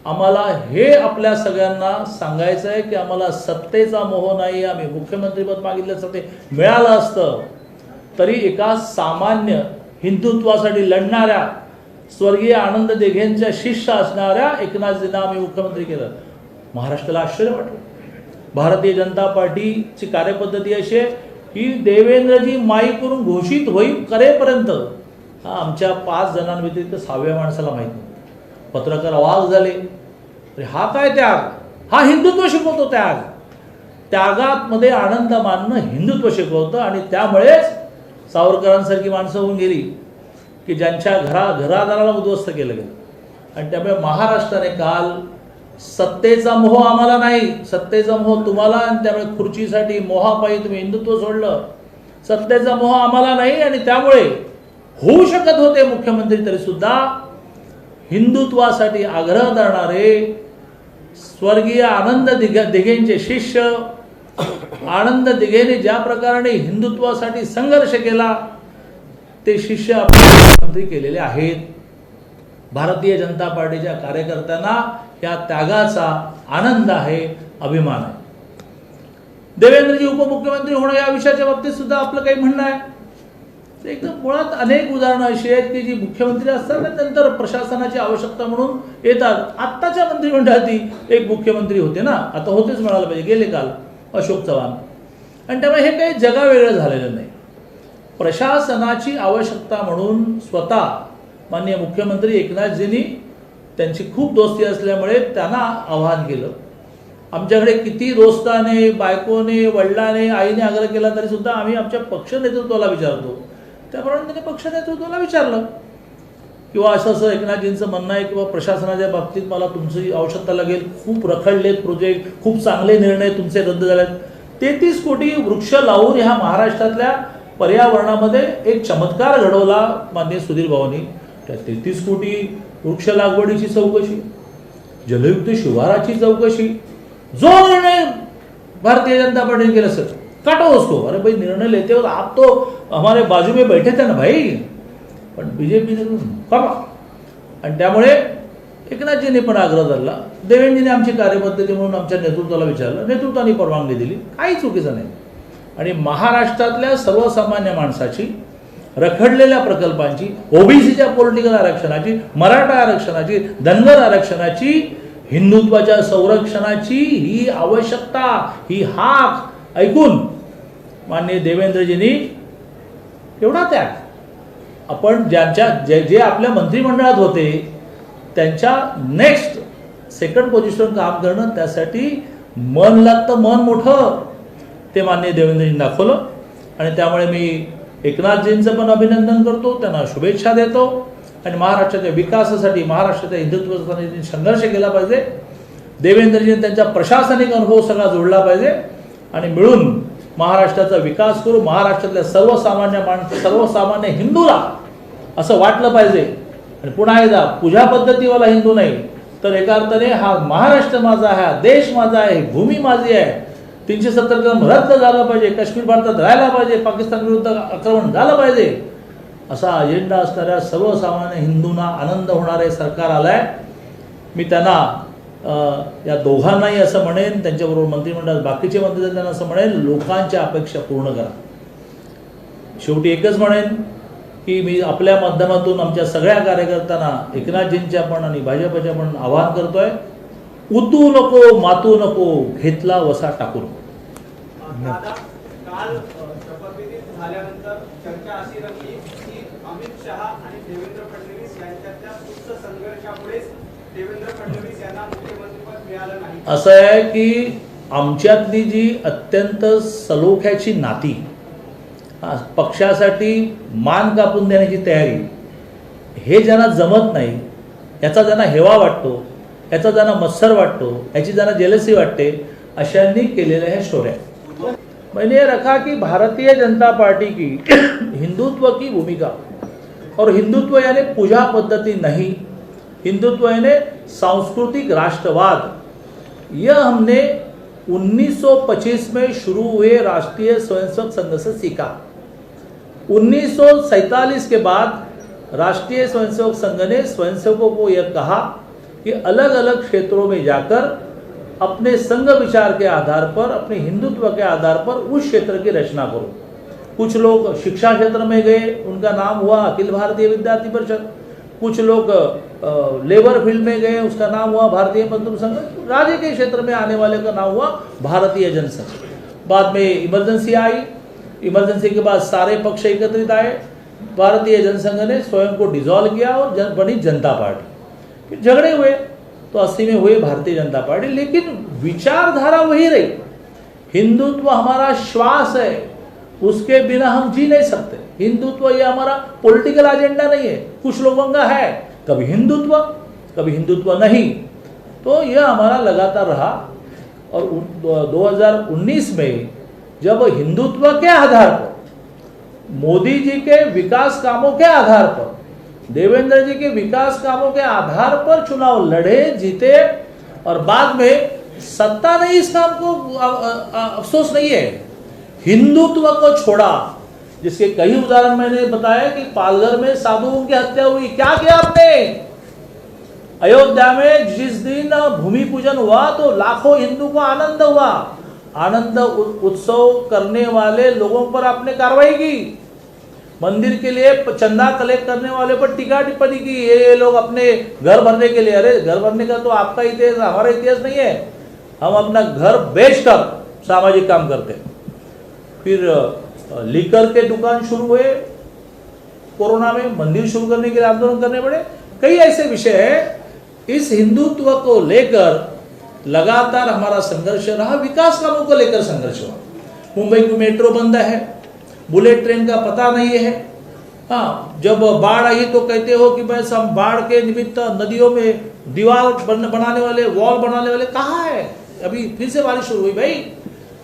आम्हाला हे आपल्या सगळ्यांना सांगायचं आहे की आम्हाला सत्तेचा मोह नाही. आम्ही मुख्यमंत्रीपद मागितल्याचं ते मिळालं असतं तरी एका सामान्य हिंदुत्वासाठी लढणाऱ्या स्वर्गीय आनंद दिघेंच्या शिष्य असणाऱ्या एकनाथजींना आम्ही मुख्यमंत्री केलं. महाराष्ट्राला आश्चर्य वाटलं. भारतीय जनता पार्टीची कार्यपद्धती अशी आहे की देवेंद्रजी माईकवरून घोषित होईल करेपर्यंत हा आमच्या 5 जणांव्यतिरिक्त 6व्या माणसाला माहीत नाही. पत्रकार अवाक झाले. अरे हा काय त्याग? हा हिंदुत्व शिकवतो त्याग. त्यागामध्ये आनंद मानणं हिंदुत्व शिकवतं आणि त्यामुळेच सावरकरांसारखी माणसं होऊन गेली की ज्यांच्या घरादाराला उद्ध्वस्त केलं गेलं. आणि त्यामुळे महाराष्ट्राने काल सत्तेचा मोह आम्हाला नाही, सत्तेचा मोह तुम्हाला, आणि त्यामुळे खुर्चीसाठी मोहापायी तुम्ही हिंदुत्व सोडलं. सत्तेचा मोह आम्हाला नाही आणि त्यामुळे होऊ शकत होते मुख्यमंत्री तरी सुद्धा हिंदुत्वासाठी आग्रह धरणारे स्वर्गीय आनंद दिघेंचे शिष्य आनंद दिघेने ज्या प्रकारे हिंदुत्वासाठी संघर्ष केला ते शिष्य आपले मुख्यमंत्री केलेले आहेत. भारतीय जनता पार्टीच्या कार्यकर्त्यांना या त्यागाचा आनंद आहे, अभिमान आहे. देवेंद्रजी उपमुख्यमंत्री होणं या विषयाच्या बाबतीत सुद्धा आपलं काही म्हणणं आहे. एकदम मुळात अनेक उदाहरणं अशी आहेत की जी मुख्यमंत्री असतात ना नंतर प्रशासनाची आवश्यकता म्हणून येतात. आत्ताच्या मंत्रिमंडळातही एक मुख्यमंत्री होते ना, आता होतेच म्हणायला पाहिजे, गेले काल अशोक चव्हाण. आणि त्यामुळे हे काही जगावेगळं झालेलं नाही. प्रशासनाची आवश्यकता म्हणून स्वतः माननीय मुख्यमंत्री एकनाथजींनी त्यांची खूप दोस्ती असल्यामुळे त्यांना आवाहन केलं. आमच्याकडे किती दोस्ताने, बायकोने, वडिलाने, आईने आग्रह केला तरी सुद्धा आम्ही आमच्या पक्ष नेतृत्वाला विचारतो. त्याप्रमाणे त्यांनी पक्ष नेतृत्वाला विचारलं किंवा असं एकनाथजींचं म्हणणं आहे किंवा प्रशासनाच्या बाबतीत मला तुमची आवश्यकता लागेल, खूप रखडलेत प्रोजेक्ट, खूप चांगले निर्णय तुमचे रद्द झालेत. 33 कोटी वृक्ष लावून ह्या महाराष्ट्रातल्या पर्यावरणामध्ये एक चमत्कार घडवला माननीय सुधीर भाऊंनी. त्या 33 कोटी वृक्ष लागवडीची चौकशी, जलयुक्त शिवाराची चौकशी, जो निर्णय भारतीय जनता पार्टी ने केला सर काटो उसको. अरे भाई निर्णय लेते हो आप तो हमारे बाजू में बैठे थे ना भाई, पण बीजेपीने करा. आणि त्यामुळे एकनाथजींनी पण आग्रह धरला. देवेंद्रजीने आमची कार्यपद्धती म्हणून आमच्या नेतृत्वाला विचारलं, नेतृत्वाने परवानगी दिली, काही चुकीचं नाही. आणि महाराष्ट्रातल्या सर्वसामान्य माणसाची, रखडलेल्या प्रकल्पांची, ओबीसीच्या पॉलिटिकल आरक्षणाची, मराठा आरक्षणाची, धनगर आरक्षणाची, हिंदुत्वाच्या संरक्षणाची ही आवश्यकता, ही हाक ऐकून माननीय देवेंद्रजींनी एवढा त्याग, आपण जे आपल्या मंत्रिमंडळात होते त्यांच्या नेक्स्ट सेकंड पोझिशन काम करणं, त्यासाठी मन लागतं, मन मोठं, ते माननीय देवेंद्रजींनी दाखवलं. आणि त्यामुळे मी एकनाथजींचं पण अभिनंदन करतो, त्यांना शुभेच्छा देतो. आणि महाराष्ट्राच्या विकासासाठी, महाराष्ट्राच्या हिंदुत्वासाठी संघर्ष केला पाहिजे. देवेंद्रजींनी त्यांचा प्रशासनिक अनुभव सगळा जोडला पाहिजे आणि मिळून महाराष्ट्राचा विकास करू. महाराष्ट्रातल्या सर्वसामान्य हिंदूला असं वाटलं पाहिजे. आणि पुन्हा एकदा पूजा पद्धतीवाला हिंदू नाही, तर एका अर्थाने हा महाराष्ट्र माझा आहे, हा देश माझा आहे, भूमी माझी आहे. 370 कलम रद्द झालं पाहिजे, काश्मीर भारतात राहायला पाहिजे, पाकिस्तान विरुद्ध आक्रमण झालं पाहिजे, असा अजेंडा असणाऱ्या सर्वसामान्य हिंदूंना आनंद होणारे सरकार आलंय. मी त्यांना या दोघांनाही असं म्हणेन, त्यांच्याबरोबर मंत्रिमंडळात बाकीचे मंत्री त्यांना असं म्हणेन, लोकांच्या अपेक्षा पूर्ण करा. शेवटी एकच म्हणेन की मी आपल्या माध्यमातून आमच्या सगळ्या कार्यकर्त्यांना एकनाथजींच्या पण आणि भाजपच्या पण आवाहन करतोय, उतू नको, मातू नको, घेतला वसा टाकू नको. काल शपथविधी झाल्यानंतर चर्चा अशी रंगली की अमित शहा आणि देवेंद्र फडणवीस यांच्यातल्या उच्च संघर्षामुळेच देवेंद्र फडणवीस यांना मुख्यमंत्रीपद मिळालं नाही. असं आहे की आमच्यातली जी अत्यंत सलोख्याची नाती, पक्षासाठी मान कापून देण्याची तयारी, हे ज्यांना जमत नाही, याचा ज्यांना हेवा वाटतो, याचा ज्यांना मत्सर वाटतो, याची ज्यांना जेलसी वाटते, अशांनी केलेल्या ह्या स्टोऱ्या. मैंने ये रखा कि भारतीय जनता पार्टी की हिंदुत्व की भूमिका, और हिंदुत्व यानी पूजा पद्धति नहीं, हिंदुत्व यानी सांस्कृतिक राष्ट्रवाद, यह हमने 1925 में शुरू हुए राष्ट्रीय स्वयंसेवक संघ से सीखा. 1947 के बाद राष्ट्रीय स्वयंसेवक संघ ने स्वयंसेवकों को यह कहा कि अलग अलग क्षेत्रों में जाकर अपने संघ विचार के आधार पर, अपने हिंदुत्व के आधार पर उस क्षेत्र की रचना करो। कुछ लोग शिक्षा क्षेत्र में गए, उनका नाम हुआ अखिल भारतीय विद्यार्थी परिषद। कुछ लोग लेबर फील्ड में गए, उसका नाम हुआ भारतीय मजदूर संघ। राज्य के क्षेत्र में आने वाले का नाम हुआ भारतीय जनसंघ। बाद में इमरजेंसी आई, इमरजेंसी के बाद सारे पक्ष एकत्रित आए, भारतीय जनसंघ ने स्वयं को डिसॉल्व किया और बनी जनता पार्टी। फिर झगड़े हुए तो 80 में हुए भारतीय जनता पार्टी, लेकिन विचारधारा वही रही। हिंदुत्व हमारा श्वास है, उसके बिना हम जी नहीं सकते। हिंदुत्व ये हमारा पॉलिटिकल एजेंडा नहीं है, कुछ लोगों का है कभी हिंदुत्व नहीं। तो यह हमारा लगातार रहा। और 2019 में जब हिंदुत्व के आधार पर, मोदी जी के विकास कामों के आधार पर, देवेंद्र जी के विकास कामों के आधार पर चुनाव लड़े, जीते, और बाद में सत्ता नहीं, इस काम को अफसोस नहीं है, हिंदुत्व को छोड़ा। जिसके कई उदाहरण मैंने बताया कि पालघर में साधुओं की हत्या हुई, क्या किया आपने? अयोध्या में जिस दिन भूमि पूजन हुआ तो लाखों हिंदू को आनंद हुआ। आनंद उत्सव करने वाले लोगों पर आपने कार्रवाई की। मंदिर के लिए चंदा कलेक्ट करने वाले पर टीका टिप्पणी की, ये लोग अपने घर भरने के लिए। अरे घर भरने का तो आपका इतिहास, हमारा इतिहास नहीं है। हम अपना घर बेचकर सामाजिक काम करते हैं। फिर लीकर के दुकान शुरू हुए कोरोना में, मंदिर शुरू करने के लिए आंदोलन करने पड़े। कई ऐसे विषय है। इस हिंदुत्व को लेकर लगातार हमारा संघर्ष रहा, विकास कामों को लेकर संघर्ष हुआ। मुंबई की मेट्रो बंद है, बुलेट ट्रेन का पता नहीं है। हाँ, जब बाढ़ आई तो कहते हो कि बस हम बाढ़ के निमित्त नदियों में दीवार बनाने वाले, वॉल बनाने वाले कहाँ है? अभी फिर से बारिश शुरू हुई भाई,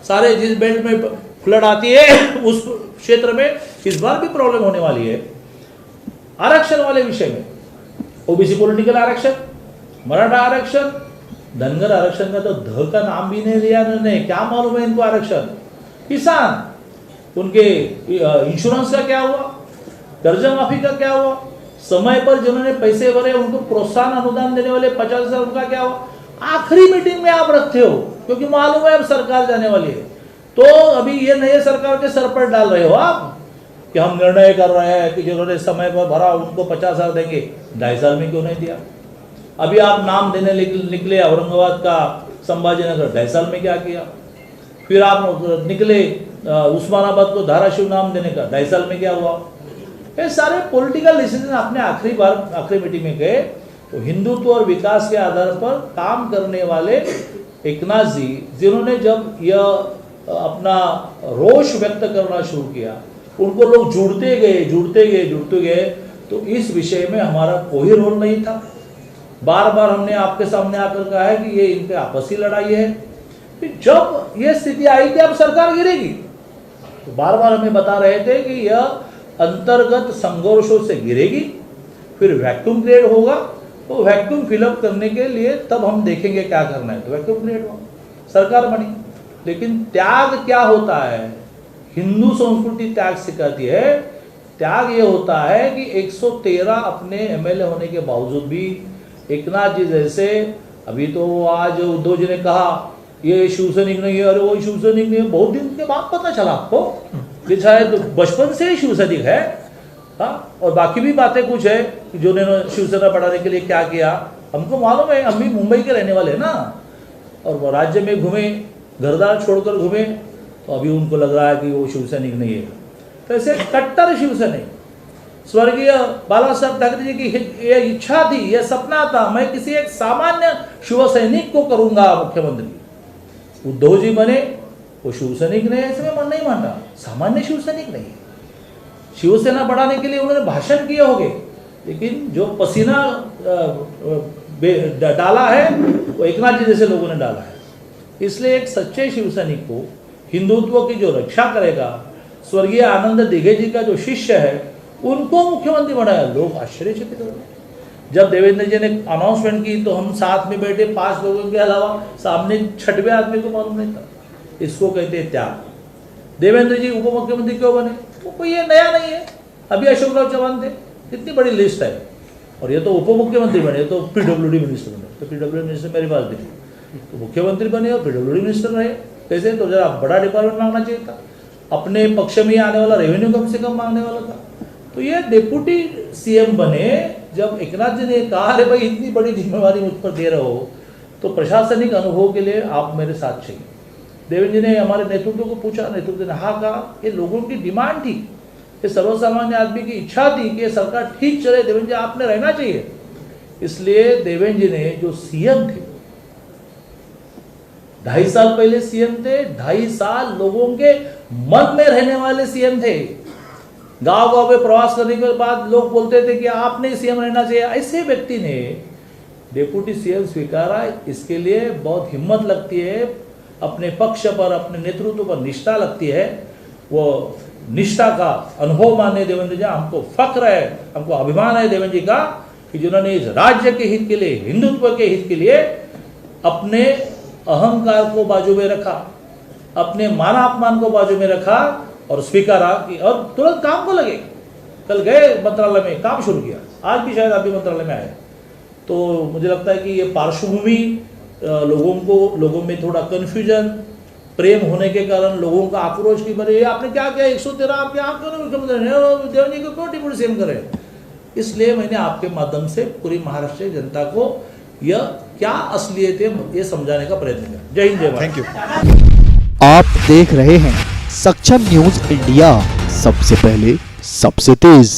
सारे जिस बेल्ट में फ्लड आती है उस क्षेत्र में इस बार भी प्रॉब्लम होने वाली है। आरक्षण वाले विषय में, ओबीसी पॉलिटिकल आरक्षण, मराठा आरक्षण, धनगर आरक्षण का तो ध का नाम भी नहीं लिया इन्होंने, क्या मालूम है इनको आरक्षण। किसान, उनके इंश्योरेंस का क्या हुआ, कर्जा माफी का क्या हुआ, समय पर जिन्होंने पैसे भरे उनको प्रोत्साहन अनुदान देने वाले 50,000 उनका क्या हुआ। आखिरी मीटिंग में आप रखते हो क्योंकि मालूम है अब सरकार जाने वाली है, तो अभी ये नए सरकार के सर पर डाल रहे हो आप कि हम निर्णय कर रहे हैं कि जिन्होंने समय पर भरा उनको 50,000 देंगे। 2.5 साल में क्यों नहीं दिया? अभी आप नाम देने निकले औरंगाबाद का संभाजीनगर, 2.5 साल में क्या किया? फिर आप निकले उस्मानाबाद को धाराशिव नाम देने का, 2.5 साल में क्या हुआ? ये सारे पॉलिटिकल डिसीजन आपने आखिरी मीटिंग में गए। तो हिंदुत्व और विकास के आधार पर काम करने वाले एकनाथ जी, जिन्होंने जब यह अपना रोष व्यक्त करना शुरू किया, उनको लोग जुड़ते गए, तो इस विषय में हमारा कोई रोल नहीं था। बार बार हमने आपके सामने आकर कहा है कि ये इनके आपसी लड़ाई है। फिर जब ये स्थिति आई कि अब सरकार गिरेगी, तो बार बार हमें बता रहे थे कि यह अंतर्गत संघर्षों से गिरेगी, फिर वैक्यूम क्रिएट होगा, तो वैक्यूम फिलअप करने के लिए तब हम देखेंगे क्या करना है। तो वैक्यूम क्रिएट हुआ, सरकार बनी। लेकिन त्याग क्या होता है? हिंदू संस्कृति त्याग सिखाती है। त्याग ये होता है कि 113 अपने एमएलए होने के बावजूद भी एकनाथ जी जैसे, अभी तो आज उद्धव जी ने कहा ये शिवसैनिक नहीं है, अरे वो शिवसैनिक नहीं है, बहुत दिन के बाद पता चला आपको कि शायद बचपन से ही शिवसैनिक है। हाँ, और बाकी भी बातें कुछ है कि जो उन्होंने शिवसेना बढ़ाने के लिए क्या किया हमको मालूम है। हम भी मुंबई के रहने वाले हैं ना, और वो राज्य में घूमे, घरदार छोड़कर घूमे, तो अभी उनको लग रहा है कि वो शिवसैनिक नहीं है। तो ऐसे कट्टर शिवसैनिक, स्वर्गीय बाला साहब ठाकरे जी की ये इच्छा थी, यह सपना था, मैं किसी एक सामान्य शिवसैनिक को करूंगा मुख्यमंत्री। उद्धव जी बने, वो शिवसैनिक नहीं, ऐसे में मन नहीं मानता, सामान्य शिवसैनिक नहीं। शिवसेना बढ़ाने के लिए उन्होंने भाषण किए होंगे, लेकिन जो पसीना डाला है वो एकनाथ जी जैसे लोगों ने डाला है। इसलिए एक सच्चे शिवसैनिक को, हिंदुत्व की जो रक्षा करेगा, स्वर्गीय आनंद दिघे जी का जो शिष्य है, उनको मुख्यमंत्री बनाया। लोग आश्चर्यचकित हो गए। जब देवेंद्र जी ने अनाउंसमेंट की तो हम साथ में बैठे 5 लोगों के अलावा सामने 6वें आदमी को मालूम नहीं था। इसको कहते हैं त्याग। देवेंद्र जी उप मुख्यमंत्री क्यों बने? तो कोई ये नया नहीं है, अभी अशोक राव चौहान थे, कितनी बड़ी लिस्ट है। और ये तो उप मुख्यमंत्री बने, तो पीडब्ल्यूडी मिनिस्टर बने, तो पीडब्ल्यूडी मिनिस्टर मेरे पास भी थी, तो मुख्यमंत्री बने और पीडब्ल्यूडी मिनिस्टर रहे। कैसे? तो जरा बड़ा डिपार्टमेंट मांगना चाहिए था, अपने पक्ष में ही आने वाला रेवेन्यू कम से कम मांगने वाला था। तो ये डिप्यूटी सीएम बने, जब एकनाथ जी ने कहा अरे भाई इतनी बड़ी जिम्मेवारी मुझ पर दे रहे हो, तो प्रशासनिक अनुभव के लिए आप मेरे साथ चाहिए। देवेंद्र जी ने हमारे नेतृत्व को पूछा, नेतृत्व ने हाँ कहा। ये लोगों की डिमांड थी, ये सर्वसामान्य आदमी की इच्छा थी कि ये सरकार ठीक चले, देवेंद्र जी आपने रहना चाहिए। इसलिए देवेंद्र जी ने जो सीएम थे, 2.5 साल पहले सीएम थे, 2.5 साल लोगों के मन में रहने वाले सीएम थे। गांव गांव में प्रवास करने के बाद लोग बोलते थे कि आपने सीएम रहना चाहिए। ऐसे व्यक्ति ने डिप्यूटी सीएम स्वीकारा, इसके लिए बहुत हिम्मत लगती है, अपने पक्ष पर, अपने नेतृत्व पर निष्ठा लगती है। वो निष्ठा का अनुभव माने देवेंद्र जी, हमको फक्र है, हमको अभिमान है देवेंद्र जी का कि जिन्होंने इस राज्य के हित के लिए, हिंदुत्व के हित के लिए अपने अहंकार को बाजू में रखा, अपने मान अपमान को बाजू में रखा और स्वीकारा कि और तुरंत काम को लगे। कल गए मंत्रालय में, काम शुरू किया, आज भी शायद अभी मंत्रालय में आए। तो मुझे लगता है कि ये पार्श्वभूमि लोगों में थोड़ा कन्फ्यूजन, प्रेम होने के कारण लोगों का आक्रोश की बने, आपने क्या किया 113, आप क्या क्यों नहीं मुख्यमंत्री, देवेंद्र जी को क्यों डिप्यूटी सीएम करें। इसलिए मैंने आपके माध्यम से पूरी महाराष्ट्र की जनता को यह क्या असलियत है ये समझाने का प्रयत्न किया। जय हिंद, जय भारत। Thank you. आप देख रहे हैं सक्षम न्यूज इंडिया, सबसे पहले सबसे तेज।